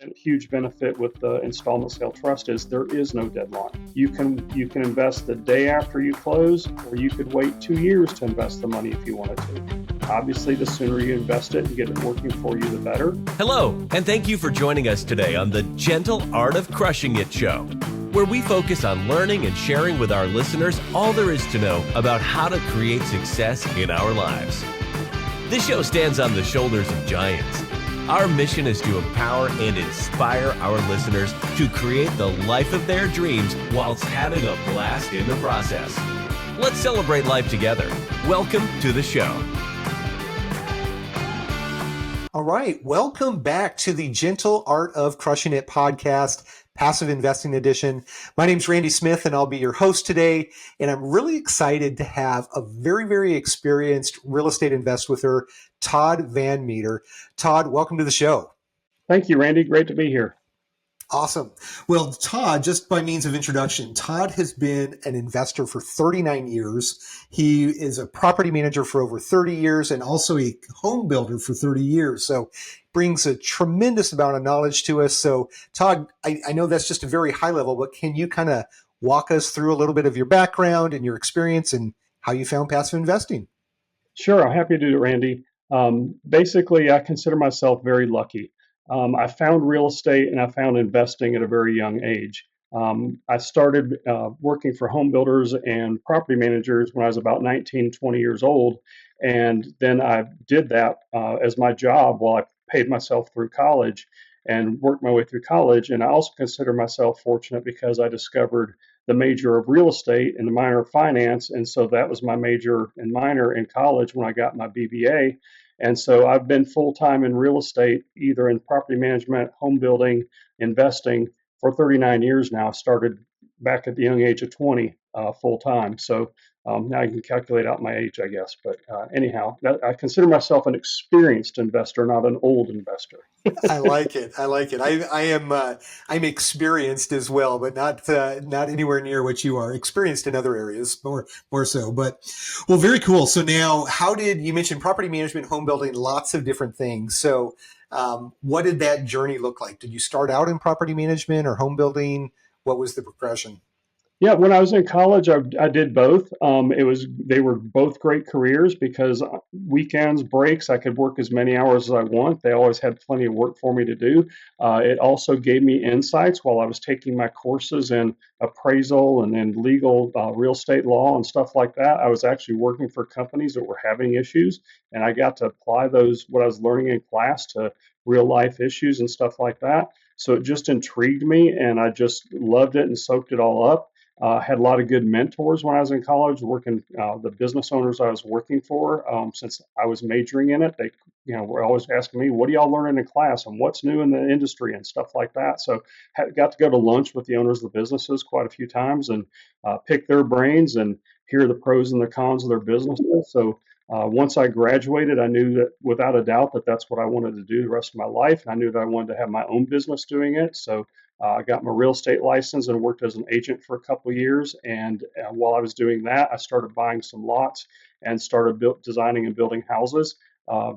A huge benefit with the installment sale trust is there is no deadline. You can invest the day after you close, or you could wait 2 years to invest the money if you wanted to. Obviously, the sooner you invest it and get it working for you, the better. Hello, and thank you for joining us today on the Gentle Art of Crushing It show, where we focus on learning and sharing with our listeners all there is to know about how to create success in our lives. This show stands on the shoulders of giants. Our mission is to empower and inspire our listeners to create the life of their dreams whilst having a blast in the process. Let's celebrate life together. Welcome to the show. All right. Welcome back to the Gentle Art of Crushing It podcast, Passive Investing Edition. My name's Randy Smith, and I'll be your host today. And I'm really excited to have a very, very experienced real estate investor, Todd Van Meter. Todd, welcome to the show. Thank you, Randy. Great to be here. Awesome. Well, Todd, just by means of introduction, Todd has been an investor for 39 years. He is a property manager for over 30 years and also a home builder for 30 years. So brings a tremendous amount of knowledge to us. So Todd, I know that's just a very high level, but can you kind of walk us through a little bit of your background and your experience and how you found passive investing? Sure. I'm happy to do it, Randy. Basically, I consider myself very lucky. I found real estate and I found investing at a very young age. I started working for home builders and property managers when I was about 19, 20 years old. And then I did that as my job while I paid myself through college and worked my way through college. And I also consider myself fortunate because I discovered the major of real estate and the minor of finance. And so that was my major and minor in college when I got my BBA. And so I've been full-time in real estate, either in property management, home building, investing for 39 years now. I started back at the young age of 20 full-time. So now you can calculate out my age, I guess. But anyhow, I consider myself an experienced investor, not an old investor. I like it. I'm experienced as well, but not anywhere near what you are. Experienced in other areas, more so. But well, very cool. So now, you mentioned property management, home building, lots of different things. So what did that journey look like? Did you start out in property management or home building? What was the progression? Yeah, when I was in college, I did both. They were both great careers because weekends, breaks, I could work as many hours as I want. They always had plenty of work for me to do. It also gave me insights while I was taking my courses in appraisal and in legal real estate law and stuff like that. I was actually working for companies that were having issues, and I got to apply what I was learning in class to real life issues and stuff like that. So it just intrigued me, and I just loved it and soaked it all up. Had a lot of good mentors when I was in college, working the business owners I was working for. Since I was majoring in it, they, were always asking me, "What are y'all learning in class, and what's new in the industry and stuff like that." So, got to go to lunch with the owners of the businesses quite a few times and pick their brains and hear the pros and the cons of their businesses. So. Once I graduated, I knew that without a doubt that that's what I wanted to do the rest of my life. I knew that I wanted to have my own business doing it. So I got my real estate license and worked as an agent for a couple of years. And while I was doing that, I started buying some lots and started designing and building houses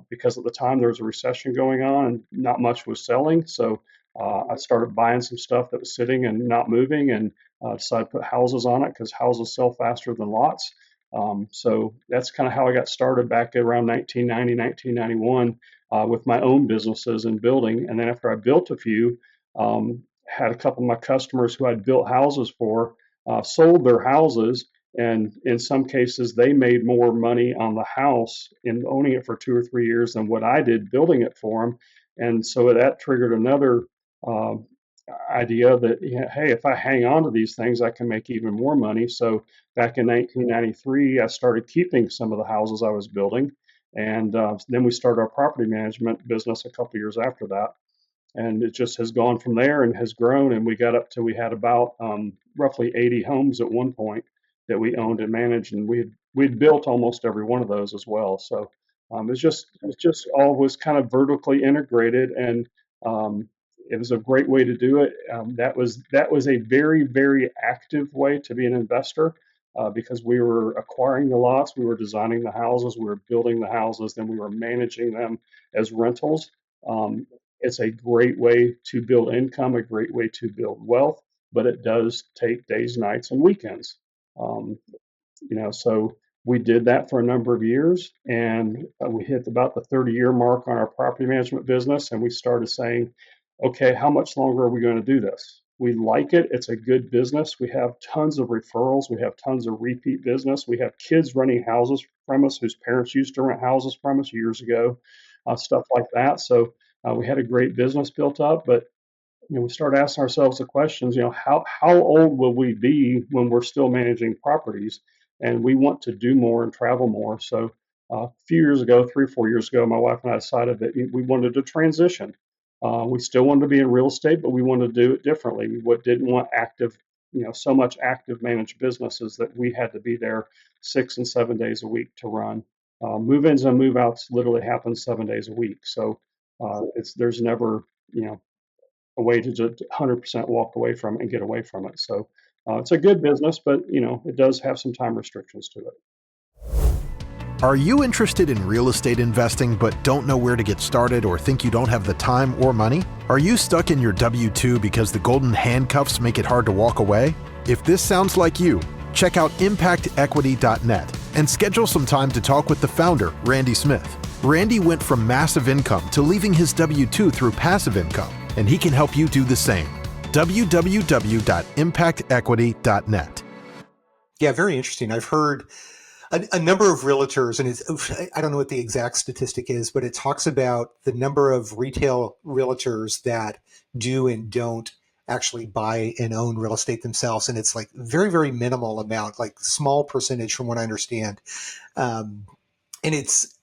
because at the time there was a recession going on and not much was selling. So I started buying some stuff that was sitting and not moving and decided to put houses on it because houses sell faster than lots. So that's kind of how I got started back around 1990, 1991 with my own businesses and building. And then after I built a few, had a couple of my customers who I'd built houses for, sold their houses. And in some cases, they made more money on the house in owning it for 2 or 3 years than what I did building it for them. And so that triggered another idea that, hey, if I hang on to these things, I can make even more money. So back in 1993, I started keeping some of the houses I was building. And then we started our property management business a couple years after that. And it just has gone from there and has grown. And we got up to, we had about roughly 80 homes at one point that we owned and managed. And we'd built almost every one of those as well. So it's just all was kind of vertically integrated. And it was a great way to do it. That was a very, very active way to be an investor because we were acquiring the lots, we were designing the houses, we were building the houses, then we were managing them as rentals. It's a great way to build income, a great way to build wealth, but it does take days, nights, and weekends. Um, so we did that for a number of years, and we hit about the 30-year mark on our property management business, and we started saying, okay, how much longer are we going to do this? We like it. It's a good business. We have tons of referrals. We have tons of repeat business. We have kids renting houses from us whose parents used to rent houses from us years ago, stuff like that. So we had a great business built up, but we start asking ourselves the questions, how old will we be when we're still managing properties? And we want to do more and travel more. So a few years ago, 3 or 4 years ago, my wife and I decided that we wanted to transition. We still wanted to be in real estate, but we wanted to do it differently. We didn't want active, so much active managed businesses that we had to be there 6 and 7 days a week to run. Move-ins and move-outs literally happen 7 days a week. So there's never, a way to just 100% walk away from it and get away from it. So it's a good business, but it does have some time restrictions to it. Are you interested in real estate investing but don't know where to get started or think you don't have the time or money? Are you stuck in your W-2 because the golden handcuffs make it hard to walk away? If this sounds like you, check out impactequity.net and schedule some time to talk with the founder, Randy Smith. Randy went from massive income to leaving his W-2 through passive income, and he can help you do the same. www.impactequity.net. Yeah, very interesting. I've heard a number of realtors, and I don't know what the exact statistic is, but it talks about the number of retail realtors that do and don't actually buy and own real estate themselves. And it's like very, very minimal amount, like small percentage from what I understand. And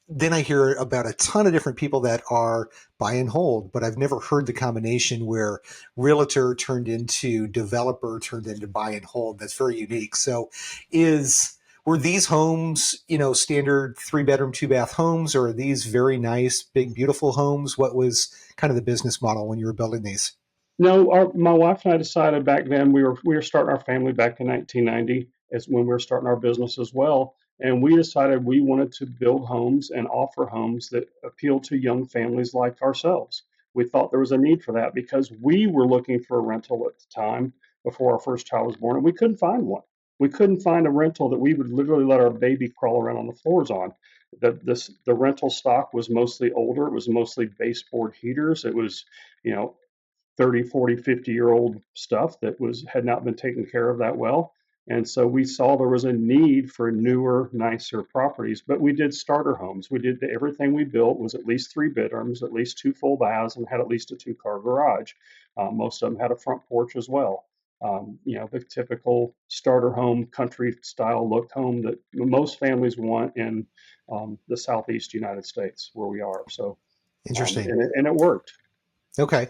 then I hear about a ton of different people that are buy and hold, but I've never heard the combination where realtor turned into developer turned into buy and hold. That's very unique. So were these homes, standard 3-bedroom, 2-bath homes, or are these very nice, big, beautiful homes? What was kind of the business model when you were building these? No, my wife and I decided back then we were starting our family back in 1990, as when we were starting our business as well, and we decided we wanted to build homes and offer homes that appeal to young families like ourselves. We thought there was a need for that because we were looking for a rental at the time before our first child was born, and we couldn't find one. We couldn't find a rental that we would literally let our baby crawl around on the floors on. The rental stock was mostly older. It was mostly baseboard heaters. It was, 30, 40, 50-year-old stuff that had not been taken care of that well. And so we saw there was a need for newer, nicer properties, but we did starter homes. Everything we built was at least 3 bedrooms, at least 2 full baths, and had at least a 2-car garage. Most of them had a front porch as well. The typical starter home, country style look home that most families want in the Southeast United States where we are. So Interesting. And it worked. Okay.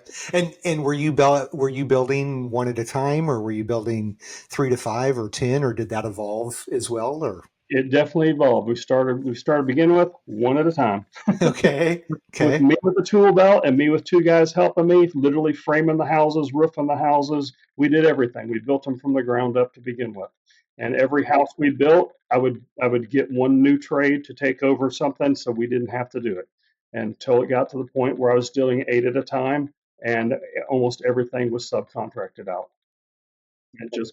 And were you building one at a time, or were you building 3 to 5 or 10, or did that evolve as well? Or It definitely evolved. We started beginning with one at a time. Okay. With me with the tool belt and me with 2 guys helping me, literally framing the houses, roofing the houses. We did everything. We built them from the ground up to begin with. And every house we built, I would get one new trade to take over something so we didn't have to do it until it got to the point where I was doing 8 at a time, and almost everything was subcontracted out.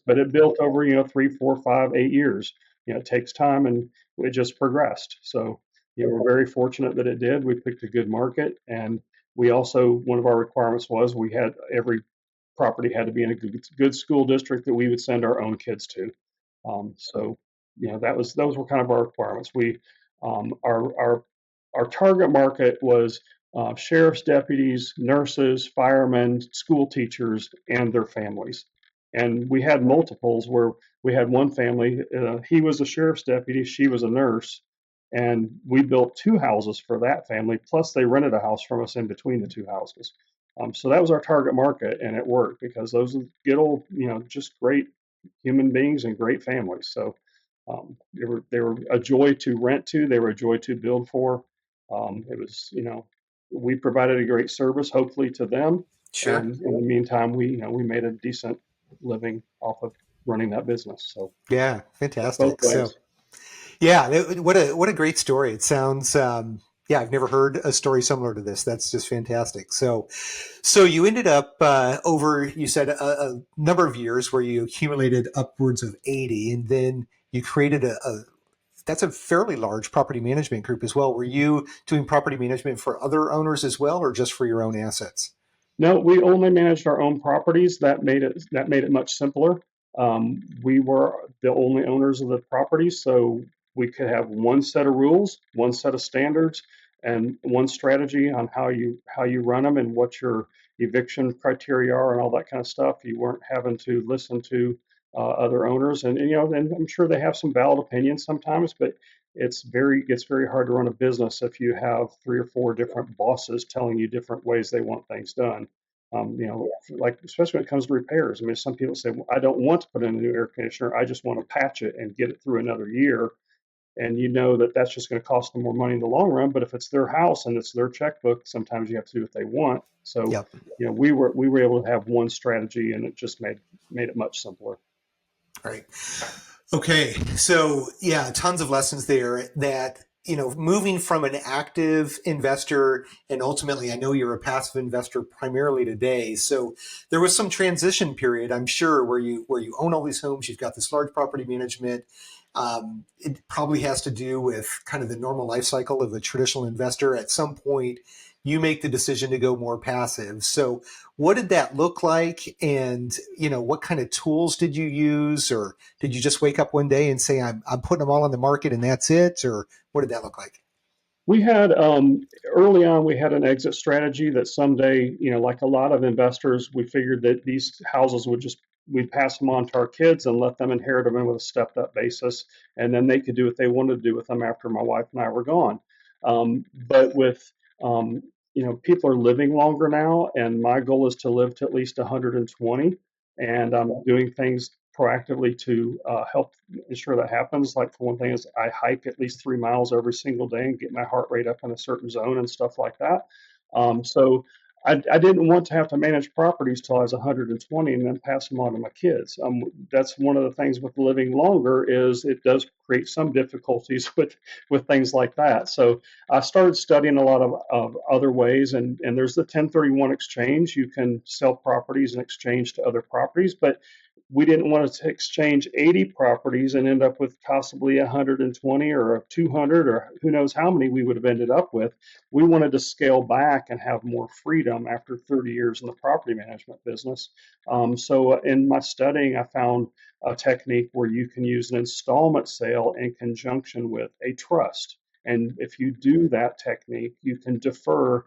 But it built over, 3, 4, 5, 8 years. It takes time, and it just progressed. So, we're very fortunate that it did. We picked a good market, and we also, one of our requirements was every property had to be in a good school district that we would send our own kids to. So, those were kind of our requirements. Our target market was sheriff's deputies, nurses, firemen, school teachers, and their families. And we had multiples where we had one family, he was a sheriff's deputy, she was a nurse, and we built 2 houses for that family, plus they rented a house from us in between the 2 houses. So that was our target market, and it worked because those are good old, just great human beings and great families. So they were a joy to rent to, they were a joy to build for. It was, we provided a great service, hopefully, to them. Sure. And in the meantime, we made a decent living off of running that business. So yeah, fantastic. So yeah, what a great story. It sounds Yeah, I've never heard a story similar to this. That's just fantastic. So you ended up over, you said, a number of years where you accumulated upwards of 80, and then you created that's a fairly large property management group as well. Were you doing property management for other owners as well, or just for your own assets? No, we only managed our own properties. That made it much simpler. We were the only owners of the properties, so we could have one set of rules, one set of standards, and one strategy on how you run them and what your eviction criteria are and all that kind of stuff. You weren't having to listen to other owners, and I'm sure they have some valid opinions sometimes, but it's very hard to run a business if you have three or four different bosses telling you different ways they want things done. Like especially when it comes to repairs. I mean, some people say, well, I don't want to put in a new air conditioner. I just want to patch it and get it through another year. And you know that that's just going to cost them more money in the long run. But if it's their house and it's their checkbook, sometimes you have to do what they want. So, Yep. we were able to have one strategy, and it just made it much simpler. Right. Okay. So yeah, tons of lessons there that, moving from an active investor, and ultimately I know you're a passive investor primarily today. So there was some transition period, I'm sure, where you own all these homes, you've got this large property management. It probably has to do with kind of the normal life cycle of a traditional investor. At some point, you make the decision to go more passive. So what did that look like? And, what kind of tools did you use? Or did you just wake up one day and say, I'm putting them all on the market and that's it? Or what did that look like? We had early on, we had an exit strategy that someday, like a lot of investors, we figured that these houses we'd pass them on to our kids and let them inherit them with a stepped up basis. And then they could do what they wanted to do with them after my wife and I were gone. But with, people are living longer now, and my goal is to live to at least 120. And I'm doing things proactively to help ensure that happens. Like for one thing, is I hike at least 3 miles every single day and get my heart rate up in a certain zone and stuff like that. So I didn't want to have to manage properties till I was 120 and then pass them on to my kids. That's one of the things with living longer is it does create some difficulties with things like that. So I started studying a lot of other ways, and there's the 1031 exchange. You can sell properties and exchange to other properties, but we didn't want to exchange 80 properties and end up with possibly 120 or 200 or who knows how many we would have ended up with. We wanted to scale back and have more freedom after 30 years in the property management business. So in my studying, I found a technique where you can use an installment sale in conjunction with a trust. And if you do that technique, you can defer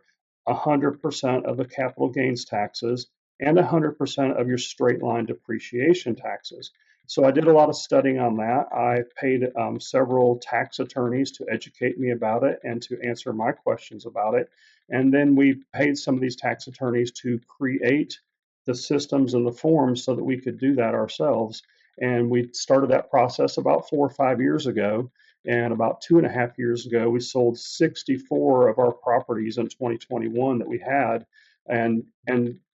100% of the capital gains taxes and 100% of your straight line depreciation taxes. So I did a lot of studying on that. I paid several tax attorneys to educate me about it and to answer my questions about it. And then we paid some of these tax attorneys to create the systems and the forms so that we could do that ourselves. And we started that process about 4 or 5 years ago. And about 2.5 years ago, we sold 64 of our properties in 2021 that we had. And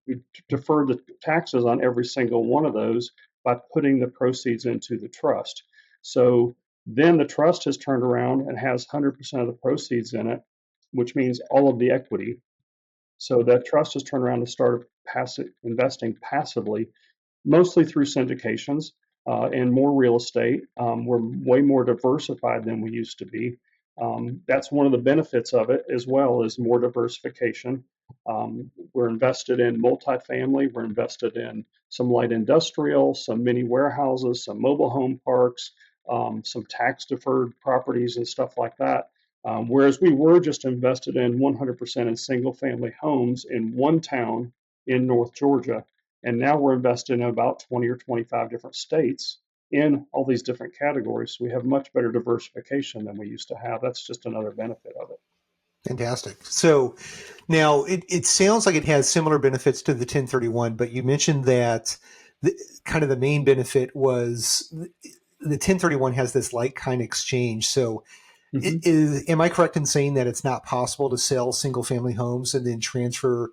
we deferred the taxes on every single one of those by putting the proceeds into the trust. So then the trust has turned around and has 100% of the proceeds in it, which means all of the equity. So that trust has turned around and started investing passively, mostly through syndications and more real estate. We're way more diversified than we used to be. That's one of the benefits of it as well, is more diversification. We're invested in multifamily. We're invested in some light industrial, some mini warehouses, some mobile home parks, some tax deferred properties and stuff like that. Whereas we were just invested in 100% in single family homes in one town in North Georgia. And now we're invested in about 20 or 25 different states in all these different categories. So we have much better diversification than we used to have. That's just another benefit of it. Fantastic. So now it sounds like it has similar benefits to the 1031, but you mentioned that kind of the main benefit was the 1031 has this like kind exchange. So am I correct in saying that it's not possible to sell single family homes and then transfer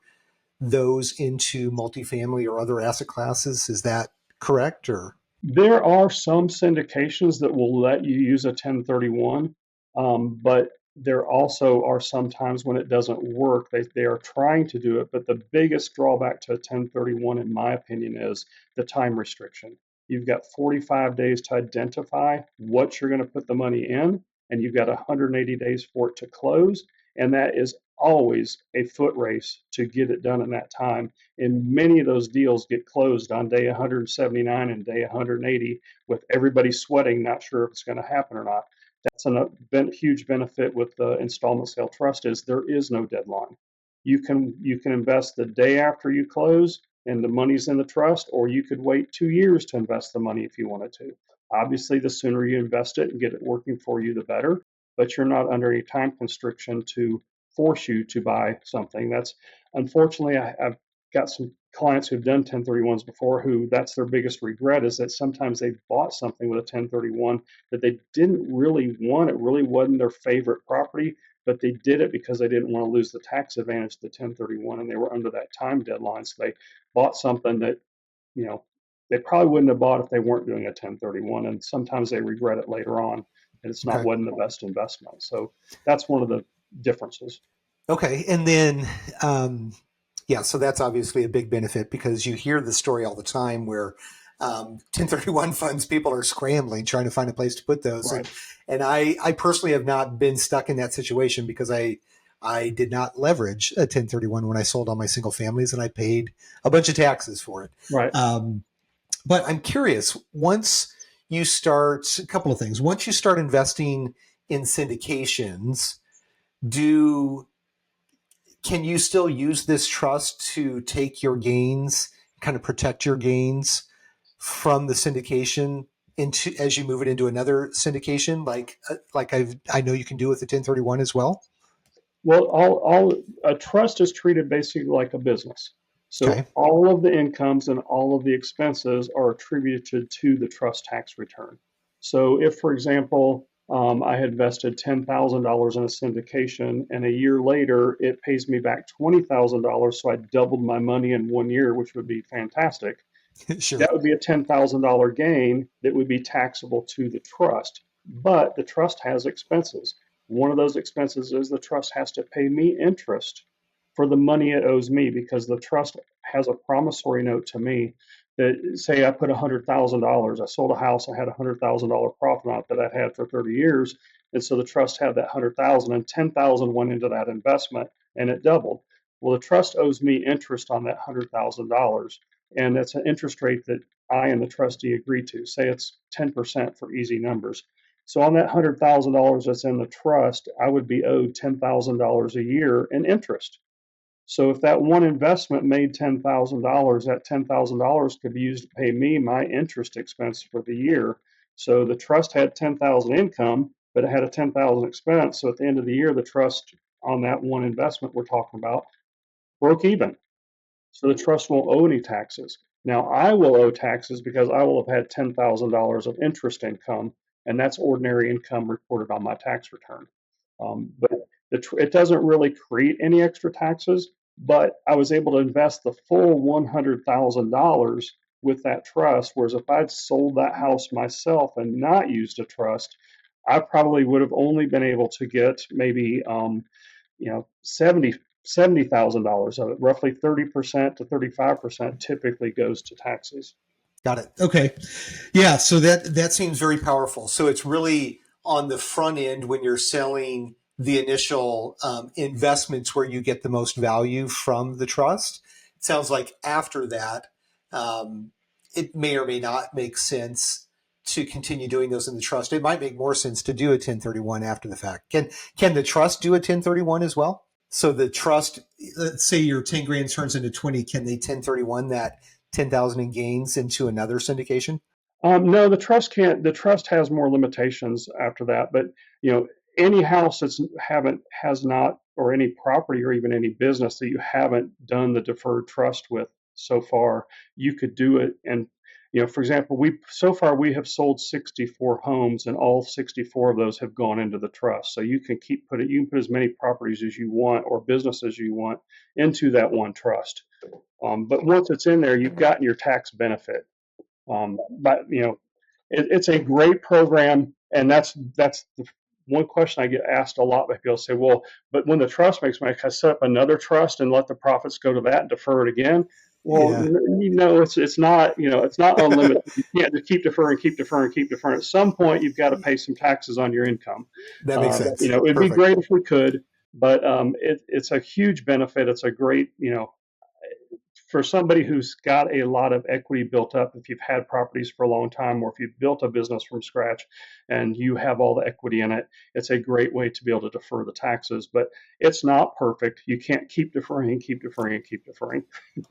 those into multifamily or other asset classes? Is that correct? Or There are some syndications that will let you use a 1031, but there also are some times when it doesn't work. They are trying to do it, but the biggest drawback to a 1031, in my opinion, is the time restriction. You've got 45 days to identify what you're going to put the money in, and you've got 180 days for it to close. And that is always a foot race to get it done in that time. And many of those deals get closed on day 179 and day 180 with everybody sweating, not sure if it's going to happen or not. That's a huge benefit with the installment sale trust is there is no deadline. You can invest the day after you close and the money's in the trust, or you could wait 2 years to invest the money if you wanted to. Obviously, the sooner you invest it and get it working for you, the better. But you're not under any time constriction to force you to buy something. That's unfortunately, I've got some clients who've done 1031s before who that's their biggest regret is that sometimes they bought something with a 1031 that they didn't really want. It really wasn't their favorite property, but they did it because they didn't want to lose the tax advantage of the 1031 and they were under that time deadline. So they bought something that, you know, they probably wouldn't have bought if they weren't doing a 1031. And sometimes they regret it later on and it's not Okay. wasn't the best investment. So that's one of the differences. Okay. And then, yeah, so that's obviously a big benefit because you hear the story all the time where 1031 funds, people are scrambling, trying to find a place to put those. Right. And I personally have not been stuck in that situation because I did not leverage a 1031 when I sold all my single families and I paid a bunch of taxes for it. Right. But I'm curious, once you start, a couple of things. Once you start investing in syndications, can you still use this trust to take your gains, kind of protect your gains from the syndication into as you move it into another syndication, like I know you can do with the 1031 as well? Well, all a trust is treated basically like a business. So Okay. all of the incomes and all of the expenses are attributed to the trust tax return. So if, for example, I had invested $10,000 in a syndication, and a year later it pays me back $20,000, so I doubled my money in 1 year, which would be fantastic. Sure. That would be a $10,000 gain that would be taxable to the trust. But the trust has expenses. One of those expenses is the trust has to pay me interest for the money it owes me because the trust has a promissory note to me that say I put $100,000. I sold a house, I had a $100,000 profit on it that I'd had for 30 years. And so the trust had that 100,000 and 10,000 went into that investment and it doubled. Well, the trust owes me interest on that $100,000. And that's an interest rate that I and the trustee agreed to. Say it's 10% for easy numbers. So on that $100,000 that's in the trust, I would be owed $10,000 a year in interest. So if that one investment made $10,000, that $10,000 could be used to pay me my interest expense for the year. So the trust had 10,000 income, but it had a 10,000 expense. So at the end of the year, the trust on that one investment we're talking about broke even. So the trust won't owe any taxes. Now I will owe taxes because I will have had $10,000 of interest income, and that's ordinary income reported on my tax return. But it doesn't really create any extra taxes, but I was able to invest the full $100,000 with that trust. Whereas if I'd sold that house myself and not used a trust, I probably would have only been able to get maybe $70,000 of it. Roughly 30% to 35% typically goes to taxes. Got it. Okay. Yeah. So that seems very powerful. So it's really on the front end when you're selling the initial investments where you get the most value from the trust. It sounds like after that, it may or may not make sense to continue doing those in the trust. It might make more sense to do a 1031 after the fact. Can the trust do a 1031 as well? So the trust, let's say your 10 grand turns into 20, can they 1031 that 10,000 in gains into another syndication? No, the trust can't. The trust has more limitations after that. But any house has not, or any property or even any business that you haven't done the deferred trust with so far, you could do it. And for example, we have sold 64 homes, and all 64 of those have gone into the trust. So you can put as many properties as you want or businesses you want into that one trust. But once it's in there, you've gotten your tax benefit. But it's a great program, and that's one question I get asked a lot by people say, well, but when the trust makes money, can I set up another trust and let the profits go to that and defer it again? Well, Yeah, it's not, it's not unlimited. You can't just keep deferring, keep deferring, keep deferring. At some point, you've got to pay some taxes on your income. that makes sense. It'd be Perfect. great if we could, but it's a huge benefit. It's a great, for somebody who's got a lot of equity built up, if you've had properties for a long time, or if you've built a business from scratch and you have all the equity in it, it's a great way to be able to defer the taxes. But it's not perfect. You can't keep deferring, keep deferring, and keep deferring.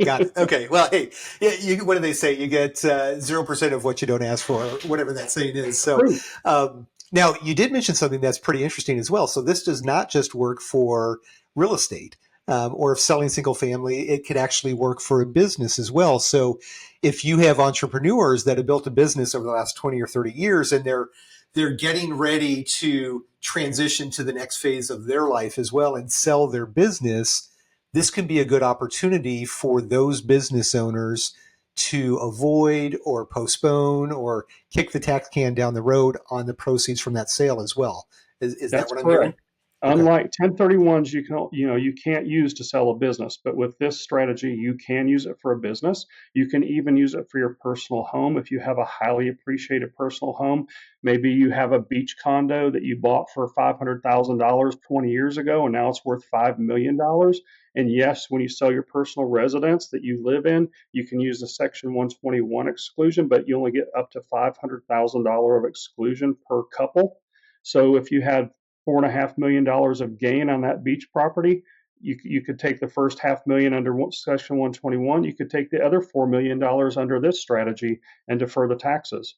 Got it. Okay. Well, hey, yeah, what do they say? You get 0% of what you don't ask for, or whatever that saying is. So, True. now you did mention something that's pretty interesting as well. So this does not just work for real estate, or if selling single family, it could actually work for a business as well. So if you have entrepreneurs that have built a business over the last 20 or 30 years and they're getting ready to transition to the next phase of their life as well and sell their business, this can be a good opportunity for those business owners to avoid or postpone or kick the tax can down the road on the proceeds from that sale as well. Is that That's what I'm hearing? correct. Okay. Unlike 1031s, you can't use to sell a business, but with this strategy, you can use it for a business. You can even use it for your personal home. If you have a highly appreciated personal home, maybe you have a beach condo that you bought for $500,000 20 years ago, and now it's worth $5 million. And yes, when you sell your personal residence that you live in, you can use the Section 121 exclusion, but you only get up to $500,000 of exclusion per couple. So if you had $4.5 million of gain on that beach property, you could take the first $500,000 under Section 121. You could take the other $4 million under this strategy and defer the taxes.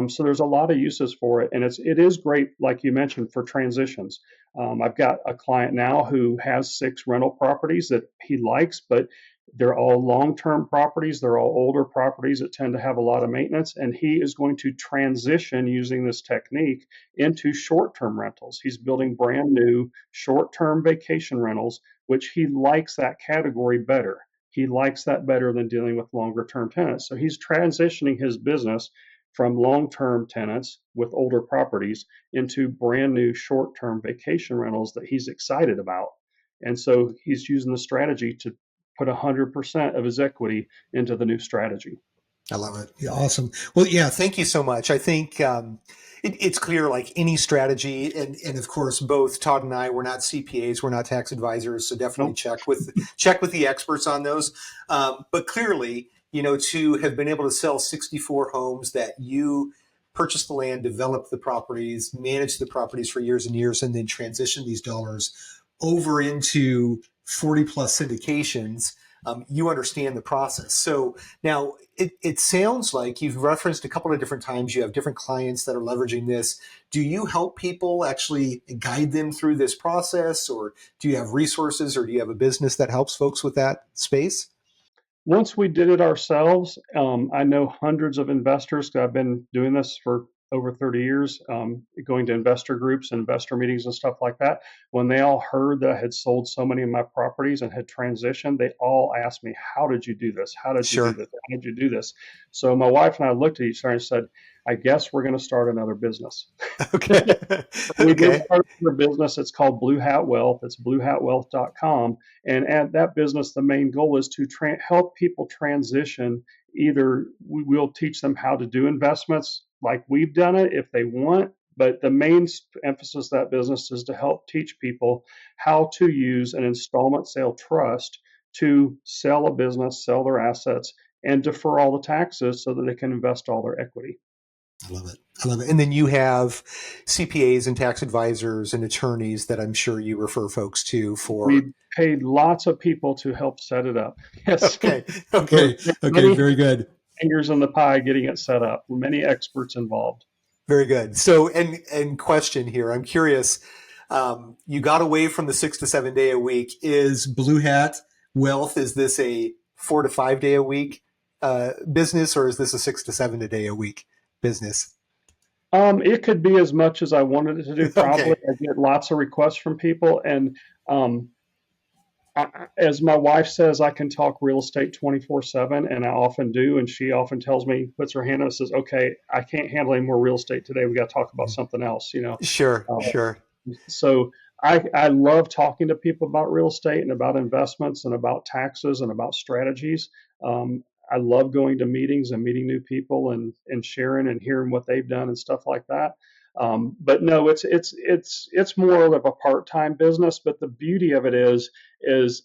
So there's a lot of uses for it, and it is great, like you mentioned, for transitions. I've got a client now who has 6 rental properties that he likes, but they're all long-term properties. They're all older properties that tend to have a lot of maintenance, and he is going to transition using this technique into short-term rentals. He's building brand new short-term vacation rentals, which he likes that category better. He likes that better than dealing with longer-term tenants. So he's transitioning his business from long-term tenants with older properties into brand new short-term vacation rentals that he's excited about. And so he's using the strategy to put 100% of his equity into the new strategy. I love it. Yeah, awesome. Well, yeah, thank you so much. I think it's clear, like any strategy, and of course, both Todd and I, we're not CPAs, we're not tax advisors, so definitely Nope. check with the experts on those. But clearly, to have been able to sell 64 homes that you purchase the land, develop the properties, manage the properties for years and years, and then transition these dollars over into 40 plus syndications, you understand the process. So now it sounds like you've referenced a couple of different times you have different clients that are leveraging this. Do you help people actually guide them through this process, or do you have resources, or do you have a business that helps folks with that space? Once we did it ourselves, I know hundreds of investors. I've been doing this for over 30 years, going to investor groups, investor meetings, and stuff like that. When they all heard that I had sold so many of my properties and had transitioned, they all asked me, "How did you do this? How did you do Sure. this? How did you do this?" So my wife and I looked at each other and said, "I guess we're going to start another business." Okay. We did Okay. start a business. It's called Blue Hat Wealth. It's bluehatwealth.com. And at that business, the main goal is to help people transition. Either we'll teach them how to do investments like we've done it if they want, but the main emphasis of that business is to help teach people how to use an installment sale trust to sell a business, sell their assets, and defer all the taxes so that they can invest all their equity. I love it. I love it. And then you have CPAs and tax advisors and attorneys that I'm sure you refer folks to for. We paid lots of people to help set it up. Yes. Okay. Okay. Okay. Many Very good. fingers in the pie getting it set up. Many experts involved. Very good. So, and question here, I'm curious. You got away from the 6 to 7 day a week. Is Blue Hat Wealth, is this a 4 to 5 day a week business, or is this a 6 to 7 a day a week business? It could be as much as I wanted it to do. Probably, Okay. I get lots of requests from people, and As my wife says, I can talk real estate 24/7, and I often do. And she often tells me, puts her hand up and says, "Okay, I can't handle any more real estate today. We got to talk about something else." Sure, Uh, sure. so I love talking to people about real estate and about investments and about taxes and about strategies. I love going to meetings and meeting new people and sharing and hearing what they've done and stuff like that. But no, it's more of a part-time business. But the beauty of it is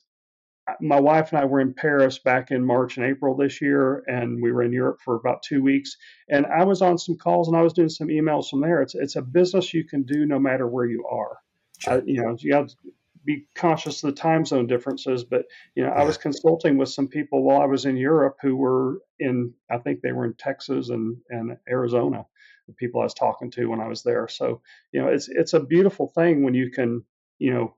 my wife and I were in Paris back in March and April this year, and we were in Europe for about 2 weeks. And I was on some calls and I was doing some emails from there. It's a business you can do no matter where you are. Sure. You have to be conscious of the time zone differences. But I Yeah. was consulting with some people while I was in Europe who were I think they were in Texas and Arizona. The people I was talking to when I was there. So it's a beautiful thing when you can you know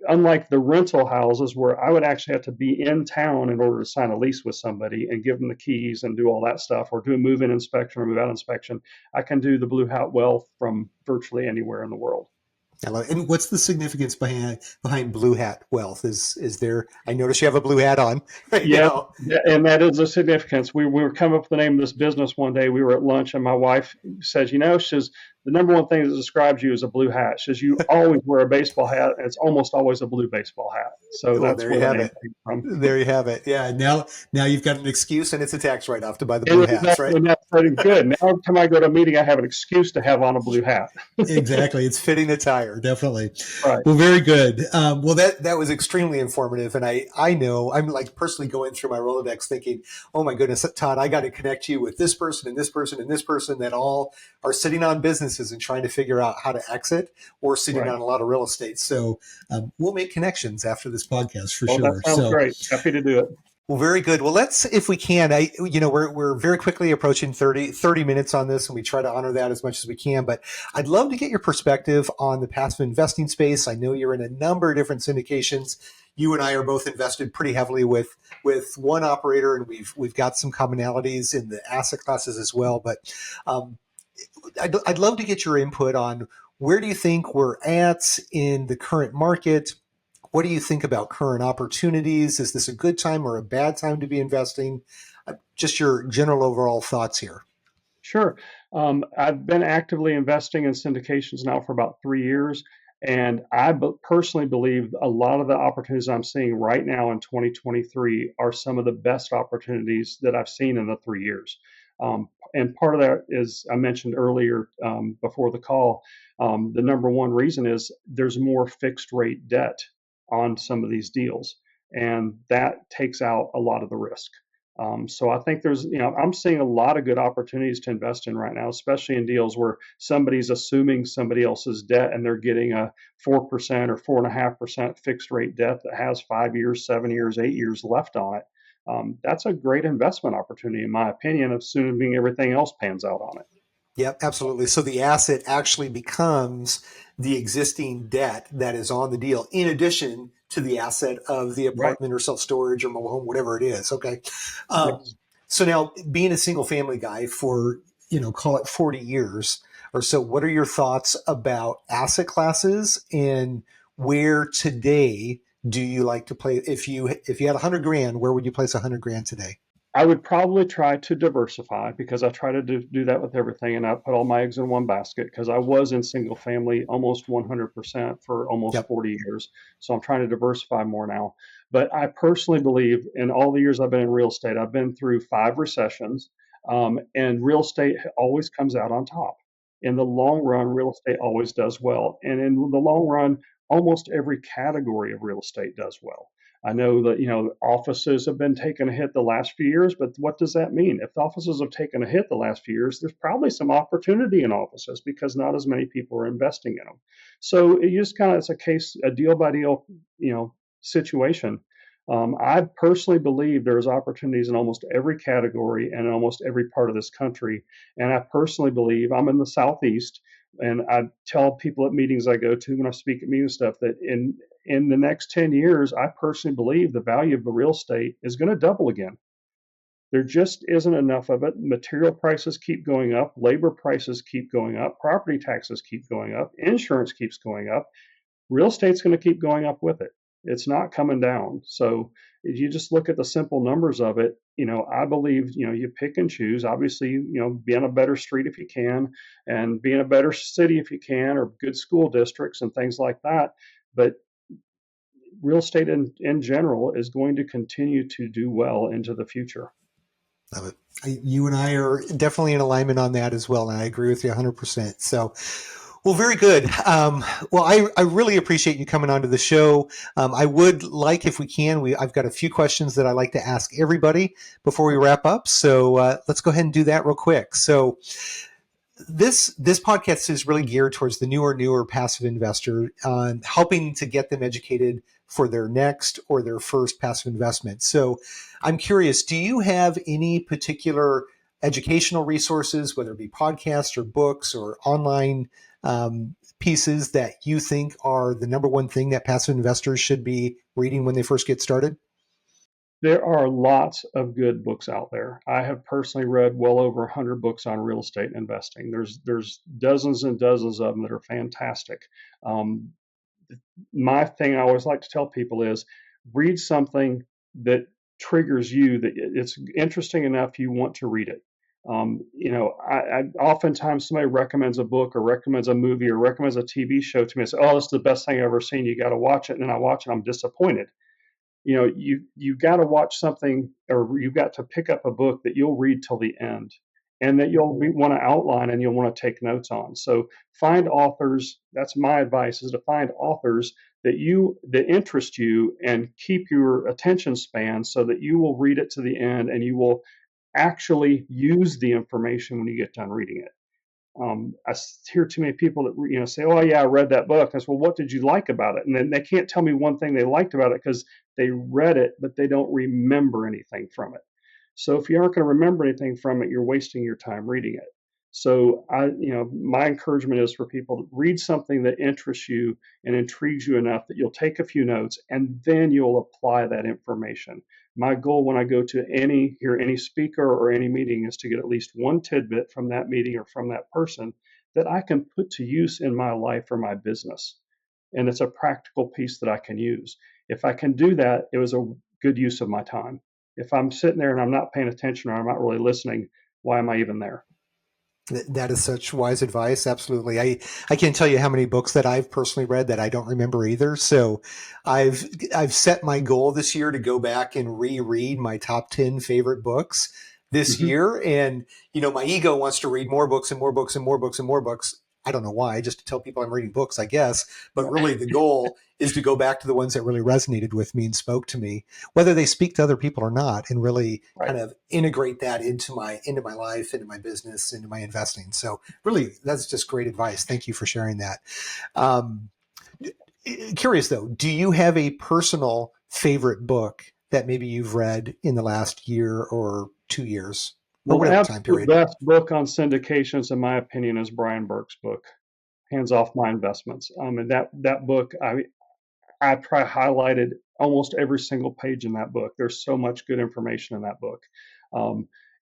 unlike the rental houses where I would actually have to be in town in order to sign a lease with somebody and give them the keys and do all that stuff, or do a move in inspection or move out inspection, I can do the Blue Hat Wealth from virtually anywhere in the world. And what's the significance behind Blue Hat Wealth? Is there? I notice you have a blue hat on right Yeah, now. and that is the significance. We were coming up with the name of this business one day. We were at lunch, and my wife says, she says, the number one thing that describes you is a blue hat. She says, you always wear a baseball hat, and it's almost always a blue baseball hat. So Well, that's there you where the have name it. came from. There you have it. Yeah. Now you've got an excuse, and it's a tax write-off to buy the blue And hats, right? that's pretty good. Now, every time I go to a meeting, I have an excuse to have on a blue hat. Exactly. It's fitting the tire, definitely. Right. Well, very good. Well, that was extremely informative. And I know I'm like personally going through my Rolodex thinking, oh my goodness, Todd, I got to connect you with this person and this person and this person that all are sitting on businesses and trying to figure out how to exit or sitting Right. on a lot of real estate. So we'll make connections after this podcast for Well, that sure. sounds So great. Happy to do it. well, very good. Well, let's, if we can, we're very quickly approaching 30 minutes on this, and we try to honor that as much as we can. But I'd love to get your perspective on the passive investing space. I know you're in a number of different syndications. You and I are both invested pretty heavily with one operator, and we've got some commonalities in the asset classes as well. But um, I'd love to get your input on where do you think we're at in the current market? What do you think about current opportunities? Is this a good time or a bad time to be investing? Just your general overall thoughts here. Sure. I've been actively investing in syndications now for about 3 years. And I personally believe a lot of the opportunities I'm seeing right now in 2023 are some of the best opportunities that I've seen in the 3 years. And part of that is, I mentioned earlier before the call, the number one reason is there's more fixed rate debt on some of these deals. And that takes out a lot of the risk. So I think I'm seeing a lot of good opportunities to invest in right now, especially in deals where somebody's assuming somebody else's debt and they're getting a 4% or 4.5% fixed rate debt that has 5 years, 7 years, 8 years left on it. That's a great investment opportunity, in my opinion, assuming everything else pans out on it. Yep, absolutely. So the asset actually becomes the existing debt that is on the deal, in addition to the asset of the Right. apartment or self-storage or mobile home, whatever it is. Okay. Yes. So now, being a single family guy for, call it 40 years or so, what are your thoughts about asset classes, and where today do you like to play? If you had 100 grand, where would you place 100 grand today? I would probably try to diversify, because I try to do that with everything, and I put all my eggs in one basket because I was in single family almost 100% for almost Yep. 40 years. So I'm trying to diversify more now. But I personally believe, in all the years I've been in real estate, I've been through 5 recessions, and real estate always comes out on top. In the long run, real estate always does well. And in the long run, almost every category of real estate does well. I know that offices have been taking a hit the last few years, but what does that mean? If offices have taken a hit the last few years, there's probably some opportunity in offices because not as many people are investing in them. So it just kind of, it's a deal by deal, situation. I personally believe there's opportunities in almost every category and in almost every part of this country. And I personally believe, I'm in the Southeast, and I tell people at meetings I go to when I speak at meetings stuff that in the next 10 years, I personally believe the value of the real estate is going to double again. There just isn't enough of it. Material prices keep going up, labor prices keep going up, property taxes keep going up, insurance keeps going up. Real estate's going to keep going up with it. It's not coming down. So if you just look at the simple numbers of it, I believe, you pick and choose. Obviously, be on a better street if you can, and be in a better city if you can, or good school districts and things like that. But real estate in general is going to continue to do well into the future. Love it. You and I are definitely in alignment on that as well. And I agree with you 100%. So, well, very good. Well, I really appreciate you coming onto the show. I would like, if we can, I've got a few questions that I like to ask everybody before we wrap up. So let's go ahead and do that real quick. So this podcast is really geared towards the newer passive investor, helping to get them educated for their next or their first passive investment. So I'm curious, do you have any particular educational resources, whether it be podcasts or books or online pieces that you think are the number one thing that passive investors should be reading when they first get started? There are lots of good books out there. I have personally read well over 100 books on real estate investing. There's dozens and dozens of them that are fantastic. Um, my thing I always like to tell people is read something that triggers you, that it's interesting enough you want to read it. I oftentimes somebody recommends a book or recommends a movie or recommends a TV show to me and say, "Oh, this is the best thing I've ever seen. You got to watch it." And then I watch it, I'm disappointed. You've got to watch something, or you've got to pick up a book that you'll read till the end, and that you'll want to outline and you'll want to take notes on. So find authors. That's my advice: is to find authors that interest you and keep your attention span, so that you will read it to the end and you will actually use the information when you get done reading it. I hear too many people that say, "Oh yeah, I read that book." I said, "Well, what did you like about it?" And then they can't tell me one thing they liked about it because they read it, but they don't remember anything from it. So if you aren't going to remember anything from it, you're wasting your time reading it. So my encouragement is for people to read something that interests you and intrigues you enough that you'll take a few notes and then you'll apply that information. My goal when I go to hear any speaker or any meeting is to get at least one tidbit from that meeting or from that person that I can put to use in my life or my business. And it's a practical piece that I can use. If I can do that, it was a good use of my time. If I'm sitting there and I'm not paying attention or I'm not really listening, why am I even there? That is such wise advice. Absolutely. I can't tell you how many books that I've personally read that I don't remember either. So I've set my goal this year to go back and reread my top 10 favorite books this year. And, my ego wants to read more books and more books and more books and more books. I don't know why, just to tell people I'm reading books, I guess. But really the goal is to go back to the ones that really resonated with me and spoke to me, whether they speak to other people or not, and really kind of integrate that into my life, into my business, into my investing. So really, that's just great advice. Thank you for sharing that. Curious though, do you have a personal favorite book that maybe you've read in the last year or 2 years? Or whatever time period. The best book on syndications, in my opinion, is Brian Burke's book, Hands Off My Investments. And that book, I try highlighted almost every single page in that book. There's so much good information in that book.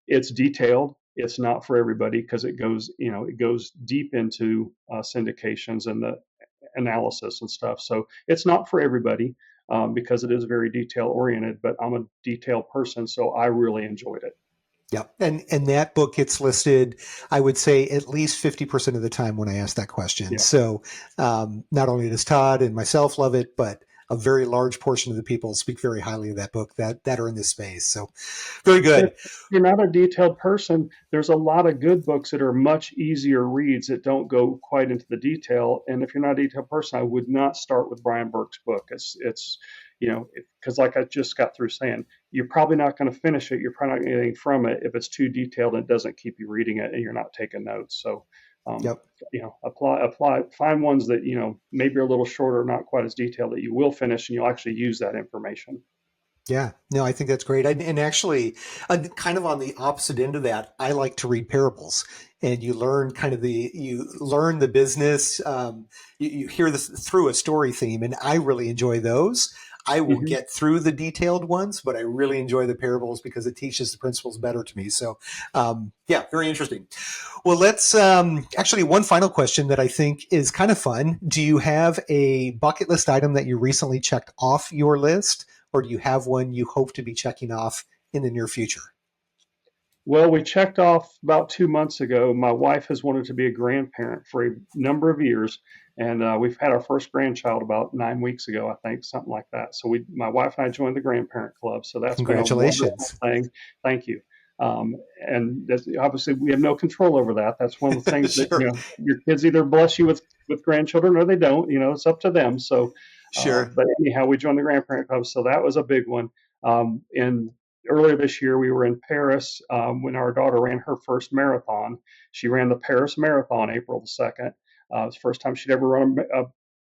It's detailed. It's not for everybody because it goes deep into syndications and the analysis and stuff. So it's not for everybody because it is very detail oriented. But I'm a detailed person, so I really enjoyed it. Yeah. And that book gets listed, I would say, at least 50% of the time when I ask that question. Yeah. So not only does Todd and myself love it, but a very large portion of the people speak very highly of that book that are in this space. So very good. If you're not a detailed person, there's a lot of good books that are much easier reads that don't go quite into the detail. And if you're not a detailed person, I would not start with Brian Burke's book. It's because like I just got through saying, you're probably not going to finish it. You're probably not going to get anything from it if it's too detailed and it doesn't keep you reading it and you're not taking notes. So, apply, find ones that, maybe are a little shorter, not quite as detailed, that you will finish and you'll actually use that information. Yeah, no, I think that's great. And actually, kind of on the opposite end of that, I like to read parables, and you learn the business. You hear this through a story theme, and I really enjoy those. I will Mhm. get through the detailed ones, but I really enjoy the parables because it teaches the principles better to me. So, yeah, very interesting. Well, let's actually one final question that I think is kind of fun. Do you have a bucket list item that you recently checked off your list, or do you have one you hope to be checking off in the near future? Well, we checked off about 2 months ago. My wife has wanted to be a grandparent for a number of years, and we've had our first grandchild about 9 weeks ago, I think, something like that. So my wife and I joined the grandparent club. So that's been a wonderful Congratulations. thing. Thank you. And that's, obviously, we have no control over that. That's one of the things that Sure. your kids either bless you with grandchildren or they don't. It's up to them. So, Sure. but anyhow, we joined the grandparent club, so that was a big one. And earlier this year, we were in Paris when our daughter ran her first marathon. She ran the Paris Marathon April the 2nd. It was the first time she'd ever run a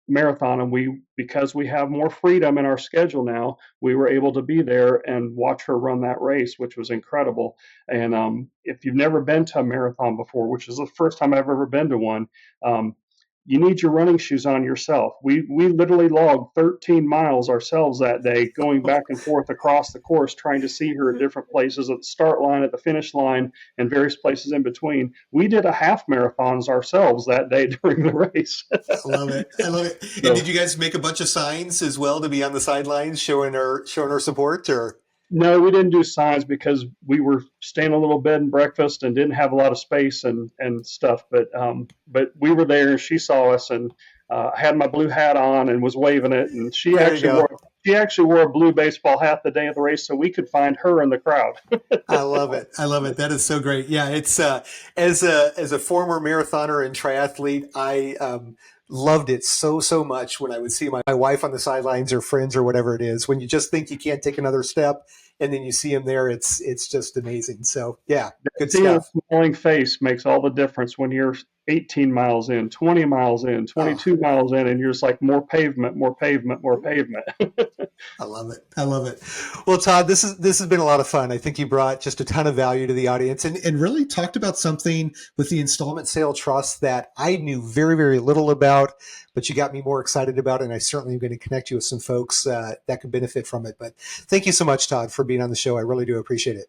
marathon. And because we have more freedom in our schedule now, we were able to be there and watch her run that race, which was incredible. And if you've never been to a marathon before, which is the first time I've ever been to one, um, you need your running shoes on yourself. We literally logged 13 miles ourselves that day, going back and forth across the course, trying to see her at different places at the start line, at the finish line, and various places in between. We did a half marathons ourselves that day during the race. I love it. I love it. And So, did you guys make a bunch of signs as well to be on the sidelines showing our support or? no, we didn't do signs because we were staying a little bed and breakfast and didn't have a lot of space and stuff. But we were there and she saw us, and I had my blue hat on and was waving it, and There you go. she actually wore a blue baseball hat the day of the race so we could find her in the crowd. I love it. I love it. That is so great. Yeah, it's as a former marathoner and triathlete, I loved it so much when I would see my wife on the sidelines or friends or whatever it is. When you just think you can't take another step, and then you see them there, it's just amazing. So yeah, good Seeing a stuff. smiling face makes all the difference when you're 18 miles in, 20 miles in, Oh, 22 miles in, and you're just like more pavement, more pavement, more pavement. I love it. I love it. Well, Todd, this has been a lot of fun. I think you brought just a ton of value to the audience and really talked about something with the installment sale trust that I knew very, very little about, but you got me more excited about it. And I certainly am going to connect you with some folks that could benefit from it. But thank you so much, Todd, for being on the show. I really do appreciate it.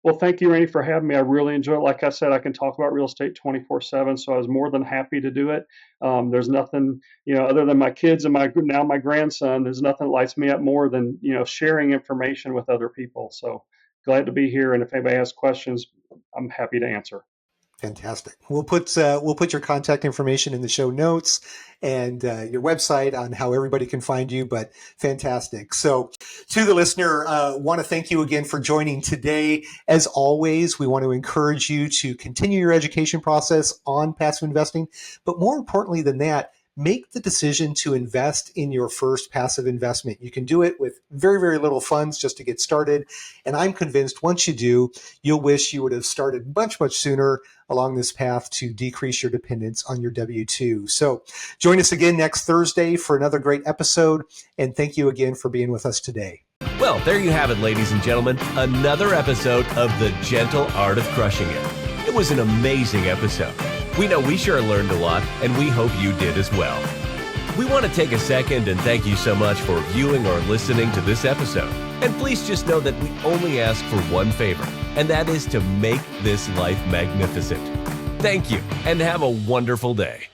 Well, thank you, Randy, for having me. I really enjoy it. Like I said, I can talk about real estate 24/7, so I was more than happy to do it. There's nothing, other than my kids and my grandson, there's nothing that lights me up more than, sharing information with other people. So glad to be here. And if anybody has questions, I'm happy to answer. Fantastic. We'll put your contact information in the show notes and your website on how everybody can find you. But fantastic. So, to the listener, want to thank you again for joining today. As always, we want to encourage you to continue your education process on passive investing, but more importantly than that, make the decision to invest in your first passive investment. You can do it with very, very little funds just to get started. And I'm convinced once you do, you'll wish you would have started much, much sooner along this path to decrease your dependence on your W-2. So join us again next Thursday for another great episode. And thank you again for being with us today. Well, there you have it, ladies and gentlemen. Another episode of The Gentle Art of Crushing It. It was an amazing episode. We know we sure learned a lot, and we hope you did as well. We want to take a second and thank you so much for viewing or listening to this episode. And please just know that we only ask for one favor, and that is to make this life magnificent. Thank you, and have a wonderful day.